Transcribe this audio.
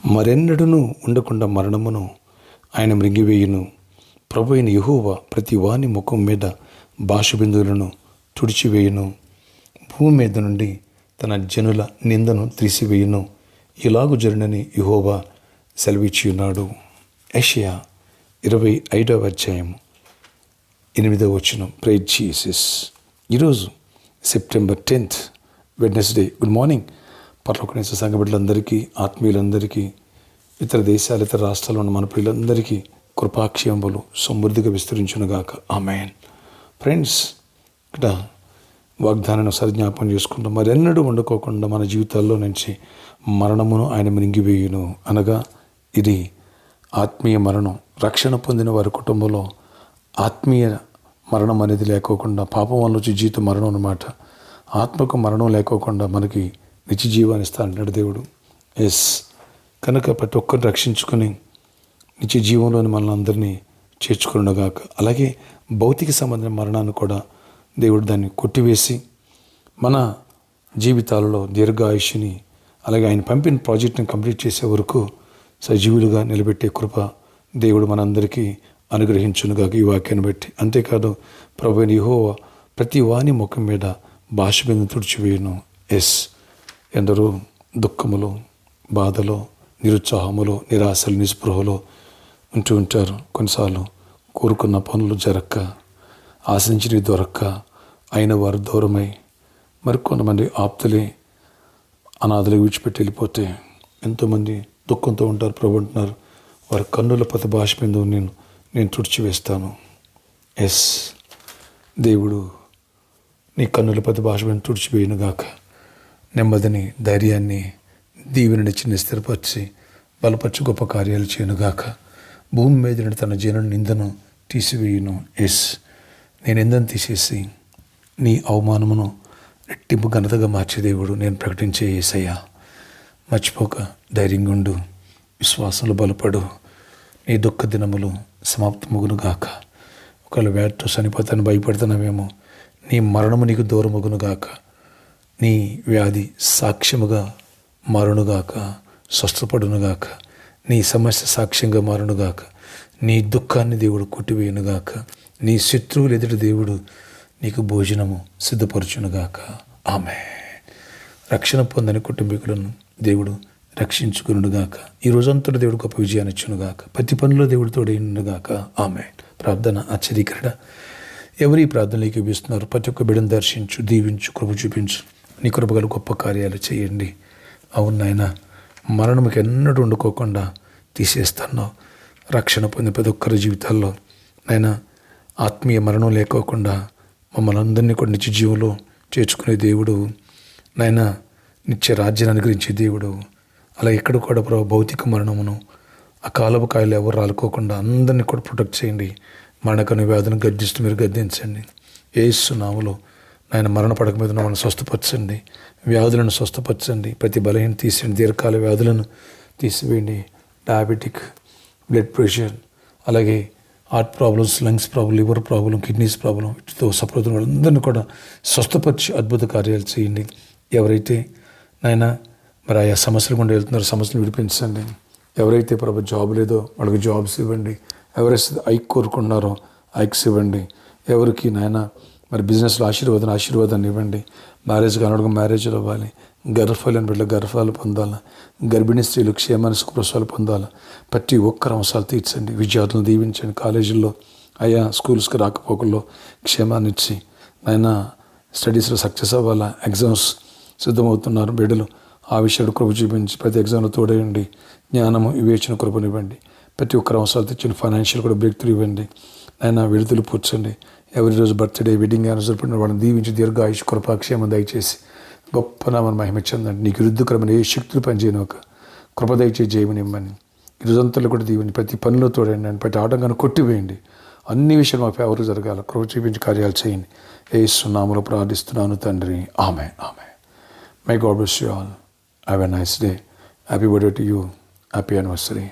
మరెన్నడూను ఉండకుండా మరణమును ఆయన మృంగివేయును. ప్రభు అయిన యెహోవా ప్రతి వాని ముఖం మీద బాష్పబిందువులను తుడిచివేయును. భూమి మీద నుండి తన జనుల నిందను తీసివేయును. ఇలాగు జరునని యెహోవా సెలవిచ్చియున్నాడు. యెషయా 25వ అధ్యాయము 8వ వచనం. Praise Jesus. ఈరోజు September 10th Wednesday. Good morning. పరలోకనేసే సంఘ బిడ్డలందరికీ, ఆత్మీయులందరికీ, ఇతర దేశాలు, ఇతర రాష్ట్రాల్లో ఉన్న మన ప్రియులందరికీ కృపాక్షేమములు సమృద్ధిగా విస్తరించునుగాక. ఆమేన్. ఫ్రెండ్స్, ఇక్కడ వాగ్దానాన్ని సరిజ్ఞాపం చేసుకుంటాం. మరెన్నడూ వండుకోకుండా మన జీవితాల్లో నుంచి మరణమును ఆయన మింగివేయును. అనగా ఇది ఆత్మీయ మరణం. రక్షణ పొందిన వారి కుటుంబంలో ఆత్మీయ మరణం అనేది లేకోకుండా, పాపం వల్ల వచ్చి జీవిత మరణం అన్నమాట. ఆత్మకు మరణం లేకోకుండా మనకి నిత్య జీవాన్ని ఇస్తా అంటున్నాడు దేవుడు. కనుక ప్రతి ఒక్కరిని రక్షించుకొని నిత్య జీవంలోని మనల్ని అందరినీ చేర్చుకునుగాక. అలాగే భౌతిక సంబంధమైన మరణాన్ని కూడా దేవుడు దాన్ని కొట్టివేసి మన జీవితాలలో దీర్ఘాయుష్ని, అలాగే ఆయన పంపిన ప్రాజెక్ట్ని కంప్లీట్ చేసే వరకు సజీవులుగా నిలబెట్టే కృప దేవుడు మనందరికీ అనుగ్రహించునుగాక ఈ వాక్యాన్ని బట్టి. అంతేకాదు ప్రభువైన యెహోవా ప్రతి వాని ముఖం మీద బాష్పబిందువులను తుడిచివేయును. ఎందరో దుఃఖములో, బాధలో, నిరుత్సాహములో, నిరాశలు, నిస్పృహలో ఉంటూ ఉంటారు. కొన్నిసార్లు కోరుకున్న పనులు జరక్క, ఆశించినవి దొరక్క, అయిన వారు దూరమై, మరికొంతమంది ఆప్తులే అనాథలు విడిచిపెట్టి వెళ్ళిపోతే ఎంతోమంది దుఃఖంతో ఉంటారు. ప్రభు అంటున్నారు, వారి కన్నుల ప్రతి బాష్పబిందువు నేను తుడిచివేస్తాను. దేవుడు నీ కన్నుల ప్రతి బాష్పబిందువు తుడిచివేయునుగాక. నెమ్మదిని, ధైర్యాన్ని, దీవెననిచ్చి స్థిరపరిచి బలపరిచి గొప్ప కార్యాలు చేయనుగాక. భూమి మీద నుండి తన జనుల నిందను తీసివేయును. నేను నిందను తీసేసి నీ అవమానమును రెట్టింపు ఘనతగా మార్చే దేవుడు నేను ప్రకటించే యేసయ్యా. మర్చిపోక ధైర్యంగా ఉండు, విశ్వాసంలో బలపడు. నీ దుఃఖ దినములు సమాప్తమగునుగాక. ఒకవేళ వ్యాధితో చనిపోతాను భయపడుతున్నావేమో, నీ మరణము నీకు దూరమగునుగాక. నీ వ్యాధి సాక్ష్యముగా మారునుగాక, స్వస్థపడునుగాక. నీ సమస్య సాక్ష్యంగా మారునుగాక. నీ దుఃఖాన్ని దేవుడు కొట్టివేయునుగాక. నీ శత్రువులు ఎదుటి దేవుడు నీకు భోజనము సిద్ధపరచునుగాక. ఆమేన్. రక్షణ పొందని కుటుంబీకులను దేవుడు రక్షించుకునుగాక. ఈ రోజంతటి దేవుడు గొప్ప విజయాన్ని ఇచ్చునుగాక. ప్రతి పనిలో దేవుడు తోడైనగాక. ఆమేన్. ప్రార్థన ఆశ్చర్యకరణ. ఎవరి ప్రార్థనలు ఇస్తున్నారు? ప్రతి ఒక్క బిడ్డను దర్శించు, దీవించు, కృప చూపించు. నీ కృపగల గొప్ప కార్యాలు చేయండి. అవును నాయన, మరణముకి ఎన్నడూ వండుకోకుండా తీసేస్తున్నావు. రక్షణ పొందిన ప్రతి ఒక్కరి జీవితాల్లో నాయన ఆత్మీయ మరణం లేకోకుండా మమ్మల్ని అందరినీ కూడా నిత్య జీవంలో చేర్చుకునే దేవుడు నాయన, నిత్య రాజ్యాన్ని అనుగ్రహించే దేవుడు. అలా ఎక్కడ కూడా ప్రభు భౌతిక మరణమును, అకాలపు కాయలు ఎవరు రాలుకోకుండా అందరినీ కూడా ప్రొటెక్ట్ చేయండి. మరణకను వ్యాధులను గద్దిస్తూ మీరు గద్దించండి. యేసు నామములో నాయన మరణ పడక మీద మనం స్వస్థపరచండి. వ్యాధులను స్వస్థపరచండి. ప్రతి బలహీన తీసేయండి. దీర్ఘకాల వ్యాధులను తీసివేయండి. డయాబెటిక్, బ్లడ్ ప్రెషర్, అలాగే heart problems, lungs problem, liver problem, kidneys problem, వీటితో సఫరుతున్న వాళ్ళందరినీ కూడా స్వస్థపరిచి అద్భుత కార్యాలు చేయండి. ఎవరైతే నాయన మరి ఆయా సమస్యలు గుండా వెళ్తున్నారో సమస్యలు విడిపించండి. ఎవరైతే ప్రభు జాబ్ లేదో వాళ్ళకి జాబ్స్ ఇవ్వండి. ఎవరైతే ఐక్ కోరుకుంటున్నారో ఐక్స్ ఇవ్వండి. ఎవరికి నాయన మరి బిజినెస్లో ఆశీర్వాదాన్ని ఇవ్వండి. మ్యారేజ్ కానడుగు మ్యారేజ్లు అవ్వాలి. గర్భఫలం బిడ్డ గర్భాలు పొందాలి. గర్భిణీ స్త్రీలు క్షేమాన్ని సుఖప్రసవాలు పొందాలి. ప్రతి ఒక్కరు అవసరాలు తీర్చండి. విద్యార్థులను దీవించండి. కాలేజీల్లో ఆయా స్కూల్స్కి రాకపోకల్లో క్షేమాన్ని ఇచ్చి నాయన స్టడీస్లో సక్సెస్ అవ్వాలా. ఎగ్జామ్స్ సిద్ధమవుతున్నారు బిడ్డలు, ఆ విషయాలు కృప చూపించి ప్రతి ఎగ్జామ్లో తోడేయండి. జ్ఞానము, వివేచన కృపనివ్వండి. ప్రతి ఒక్కరు అవసరాలు తెచ్చిన ఫైనాన్షియల్ కూడా బ్రేక్ త్రూ ఇవ్వండి. నాయన విడుదల పూడ్చండి. ఎవరి రోజు బర్త్డే, వెడ్డింగ్ యానివర్సరీ పడిన వాళ్ళని దీవించి దీర్ఘాయుష్ కృపాక్షేమం దయచేసి గొప్ప నామని మహిమ చెందండి. నీకు విరుద్ధకరమైన ఏ శక్తులు పనిచేయను ఒక కృప దయచేసి చేయమనివ్వని. ఈ రోజంతలో కూడా దీవెని ప్రతి పనిలో తోడండి. ప్రతి ఆటంకాన్ని కొట్టివేయండి. అన్ని విషయాలు మా ఫేవర్ జరగాల. కృప చూపించి కార్యాలు చేయండి. యేసు నామములో ప్రార్థిస్తున్నాను తండ్రి. ఆమేన్. May God bless you all. Have a nice day. Happy birthday to you. Happy anniversary.